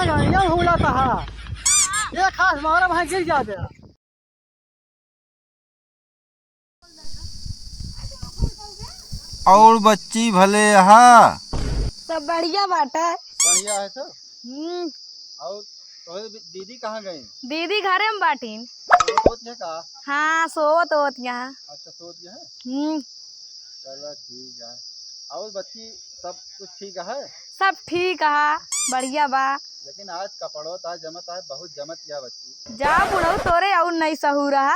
कहाँ गाड़ियाँ भूला कहा ये खास मारा भाई गिर जा दे। और बच्ची भले हा सब बढ़िया बाटा है। बढ़िया है सब। और तो दीदी कहाँ गई? दीदी घरे में बाटीन। सोत है का? हाँ सोवत होत यहाँ। अच्छा सोत है। चलो ठीक है। और बच्ची सब कुछ ठीक है? सब ठीक है बढ़िया बा। लेकिन आज कपड़ों था जमत है बहुत जमत किया बच्ची। जा बुढ़ऊ तोरे और नहीं सहू रहा।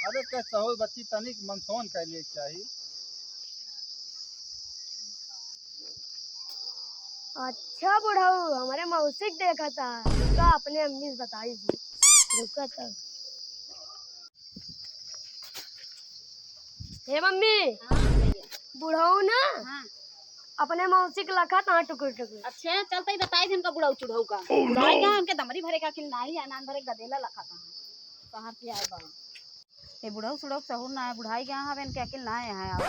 अरे क्या सहूर बच्ची तनिक मनसोन कर लिए चाहिए। अच्छा बुढ़ऊ हमारे मौसिक देखा था रुका अपने अम्मी से बताई थी रुका तब। हे मम्मी बुढ़ऊ ना अपने मौसिक लखा था टुकुर टुकुर। अच्छा चलते ही बताई थी उनका बुढ़ऊ चुढ़ऊ का बुढ़ाई का हमके दमरी भरे का किल नाही अनान भरे गदेला लखा था कहां से आए बाबू ये बुढ़ऊ सुढ़ऊ सहूर ना है बुढ़ाई के यहाँ इनके अकिल ना है आप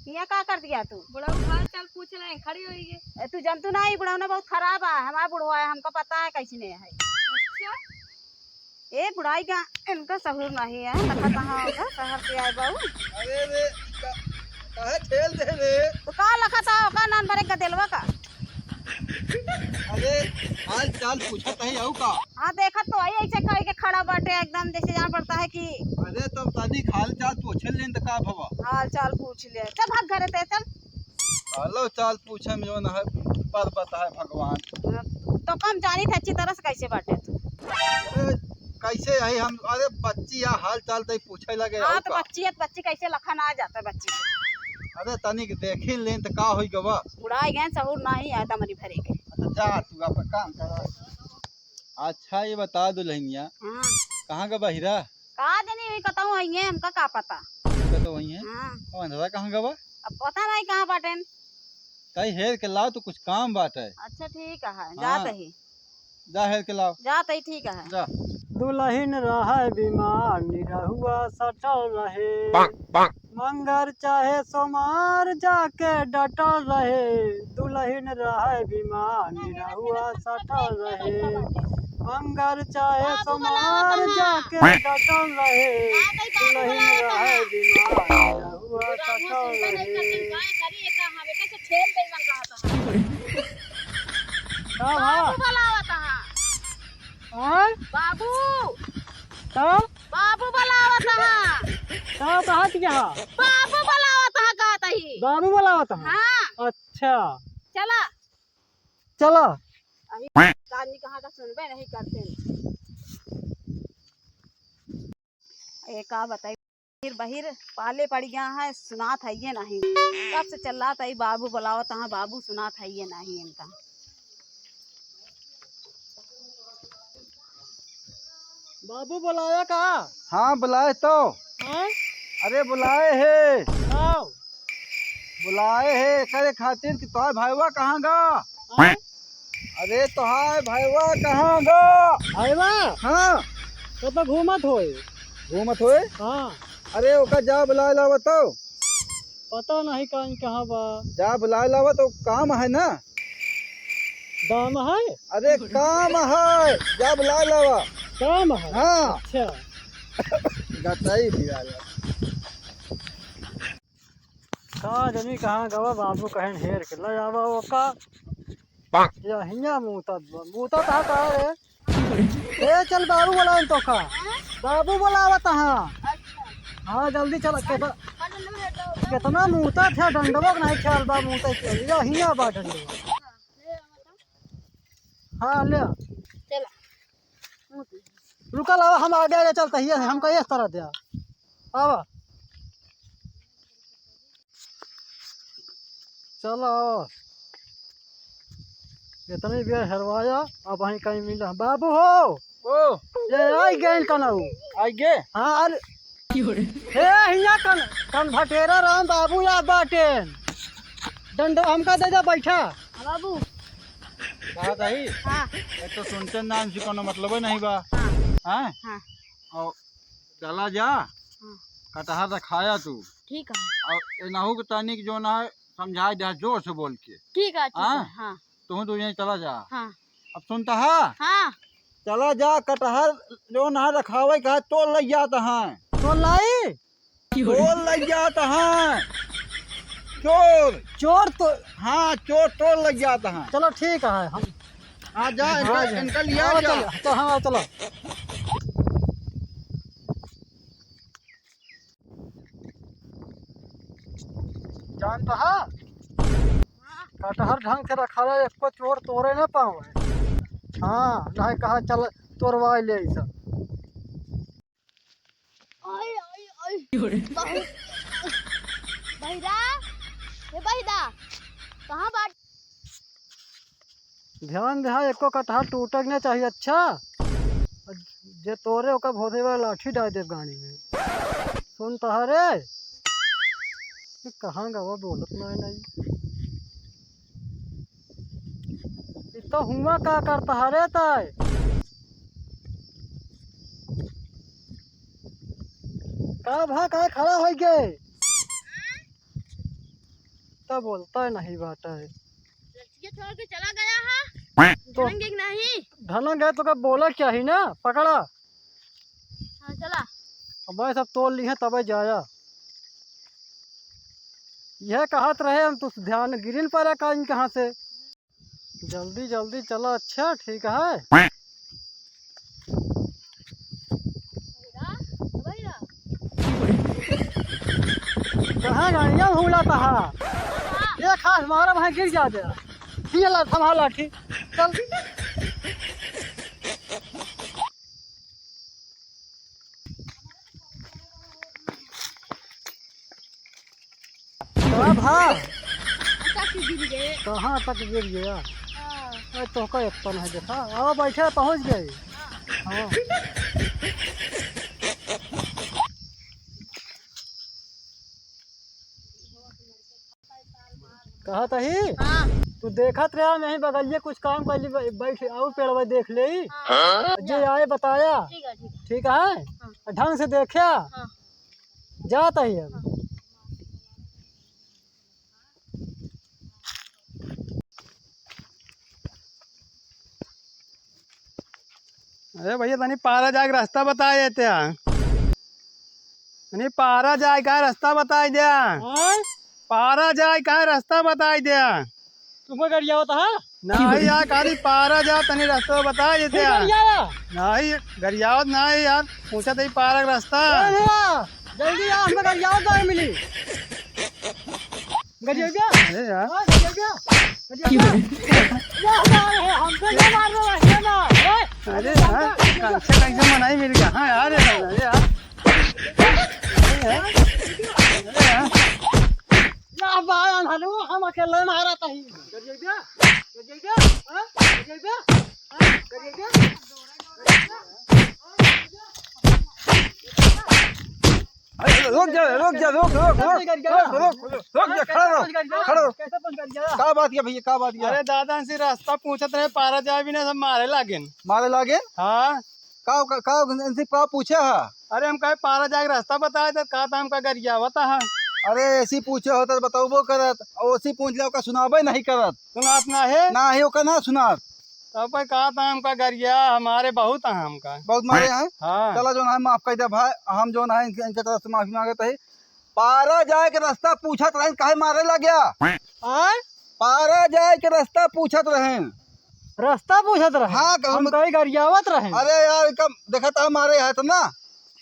यहाँ का कर दिया तू? बुढ़ऊ हाल चाल पूछ रहे खड़ी हुई है। तू जनतू ना बुढ़ऊ ने बहुत खराब है हमारा बुढ़वा है हमको पता है कैसी नहीं है। अच्छा ए बुढ़ाई का इनका सहूर नहीं है लखा कहाँ होगा शहर से आए बाबू। अरे रे काहे ठेल दे रे? तो का लखा था का नान भरे गदेलवा का? अरे हाल चाल पूछत है आऊ का? हाँ देखा तो आई ऐसे कह के खड़ा बाटे एकदम जैसे जान पड़ता है कि अरे तब तनी हाल चाल पूछल लेन त का भवा? हाल चाल पूछ ले चल भाग घरे ते चल। हालो चाल पूछे में जो न है पर बताए भगवान। तो कम जानी थे अच्छी तरह से कैसे बाटे तू? अरे कैसे है हम? अरे बच्ची या हाल चाल तई पूछे लगे हाँ आऊ तो का? बच्ची है तो बच्ची कैसे लखन आ जाता है बच्ची को? अरे तनिक देखी लेन त का होई गवा? बुढ़ाई गए सहूर नहीं आया दमरी भरे के। अच्छा जा तू अपन काम कर। अच्छा ये बता दो लहंगिया हाँ कहाँ का बहिरा? कहा देनी हुई कहता हूँ है हमका का पता। का तो वही है। हाँ और अंधरा कहाँ गवा? अब पता नहीं कहाँ बाटे। कई हेर के लाओ तो कुछ काम बात है। अच्छा ठीक है हाँ। जाते ही जा हेर के लाओ जाते ही ठीक है। जा। दुल्हन रहे बीमार निरहुआ सटल रहे मंगर चाहे सोमार जाके डटल रहे। दुल्हन रहे बीमार निरहुआ सटल रहे मंगर चाहे सोमार जाके डटल रहे। दुल्हन रहे बीमार निरहुआ सटल रहे। बाबू बाबू बुलावत है कहाँ क्या बाबू बुलावत है कहता ही बाबू बुलावत है। हाँ अच्छा चला चलो आदमी कहाँ का सुनबे नहीं करते एक आ बताई फिर बहिर पाले पड़ गया है सुनात है ये नहीं कब से चल रहा था बाबू बुलावत है बाबू सुनात है ये नहीं इनका। बाबू बुलाया का? हाँ बुलाए तो। हाँ? अरे बुलाए है आओ। बुलाए है करे खातिर कि तोहार भाईवा कहाँ गा? हाँ? अरे तोहार भाईवा कहाँ गा? आइवा हाँ तो घूमत होए। घूमत होए? हाँ अरे ओका जा बुलाए लावा तो। पता नहीं कहाँ बा। जा बुलाए लावा तो काम है ना? दाम है? अरे काम है जा बुलाए लावा। काम है? हाँ अच्छा गताई दिया कहाँ जनी कहाँ गवा बाबू कहें हेर के ले आवा ओका या हिया मुता कहाँ कहा रे? ए चल बाबू बुलाए तो का बाबू बुलावत हाँ। हाँ जल्दी चल कितना मुता था डंडवा नहीं ख्याल बा मुता या हिया बा डंडवा। हाँ ले रुका लावा हम आगे आगे चलते ही हमका इस तरह दिया आवा चलो इतनी बेर हरवाया अब वहीं कहीं मिला बाबू हो ओ ये आई गए कनऊ आई गे। हाँ अरे हे हिया कन भटेरा राम बाबू या बाटेन डंडो हमका दे जा बैठा बाबू कहा दही हाँ एक तो सुनते नाम से कोनो मतलब नहीं बा। हाँ हाँ और चला जा कटहर रखाया तू ठीक है और एनाहू के तनिक जो ना है समझा दे जोर से बोल के। ठीक है हाँ? हाँ तू यहीं चला जा। हाँ अब सुनता है? हाँ चला जा, कटहर जो ना रखावे का तो लग जाता है, तो लाई तो लग जाता है चोर। चोर तो हाँ चोर तो लग जाता है। चलो ठीक है हम हाँ जा, इनका लिया हाँ, जा। तो हाँ चलो। जानता है कटहर ढंग से रखा है, एक को चोर तोड़े न पावे। हाँ नहीं कहा चल तोड़वा ले ई सब। ओए ओए ओए बहिरा ये बहिरा कहाँ बात ध्यान दे एको कटहर टूटक नहीं चाहिए। अच्छा जे तोरे ओका भोदे वाला लाठी डाल दे गाड़ी में। सुन तहरे कहाँ गवा बोलत नहीं तो हुआ का करता हरे ताय का भा का खड़ा हो गए तब बोलता है नहीं बात है लड़की छोड़ के चला गया है तो चलेंगे कि नहीं ढलन गए तो का बोला क्या ही ना पकड़ा। हाँ चला अब मैं सब तोड़ ली है तब जाया यह कहत रहे हम तो ध्यान गिरिन पर कहीं कहाँ से जल्दी जल्दी चलो। अच्छा ठीक है बहिरा कहाँ गाड़ियाँ भूलाता है ये खास मारा वहाँ गिर जा दे ये ला थमा लाठी चल। भा कहाँ तक गिर गया तो का एक तो नहीं देखा। आओ बैठे पहुँच गए। हाँ कहा तही तू देखत रहा मैं बगलिए कुछ काम कर ली बैठ और पेड़ देख ले जे आए बताया। ठीक है ढंग से देखा जाता ही अब। अरे भैया तनी पारा जाके रास्ता बताए थे तनी पारा जाए का रास्ता बताई दे। पारा जाए का रास्ता बताई दे। तुमको गरिया होता है नहीं यार खाली पारा जा तनी रास्ता बता देते नहीं गरियावत नहीं यार पूछा तो पारा का रास्ता। जल्दी आ हमें गरियावत गाय मिली गरिया अरे यार हमसे क्या मार रहे हो ना। अरे यार कैसे मनाई मिल गया। हाँ यार अरे यार हम अकेले मारा था ही रुक जा खड़ो। का बात किया भैया, का बात किया? अरे दादा से रास्ता पूछत रहे पारा जाए भी ना सब मारे लागे। मारे लागे? हाँ का पूछे है? अरे हम कहे पारा जाके रास्ता बताए तो का था हमका गरिया बता है। अरे ऐसी पूछे होता तो बताओ करत और ऐसी पूछ लिया ओका सुनाबे नहीं करत। सुनात ना है ना ही ओका ना सुनात। तब भाई कहा था हमका गरिया हमारे बहुत है हमका बहुत मारे हैं। हाँ चला जो है माफ कर दे भाई, हम जो है इनके तरफ से माफी मांगते है। पारा जाए के रास्ता पूछत रहे काहे मारे लग गया? पारा जाए के रास्ता पूछत रहे। रास्ता पूछत रहे? हाँ हम कहीं गरियावत रहे। अरे यार कम देखा था हमारे है तो ना।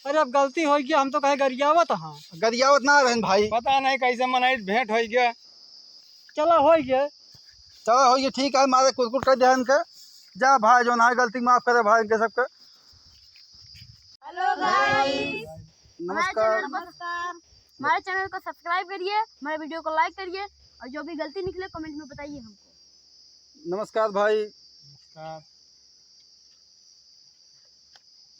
अरे अब गलती हो गई हम तो कहे गरियावत। हाँ गरियावत ना रहे भाई। पता नहीं कैसे मनाई भेंट हो गया। चलो हो गया चलो हो गया ठीक है। मारे कुछ कर ध्यान कर जा भाई जो ना गलती माफ करे भाई इनके सबके। हेलो गाइस नमस्कार। हमारे चैनल को सब्सक्राइब करिए, हमारे वीडियो को लाइक करिए और जो भी गलती निकले कमेंट में बताइए हमको। नमस्कार भाई। नमस्कार।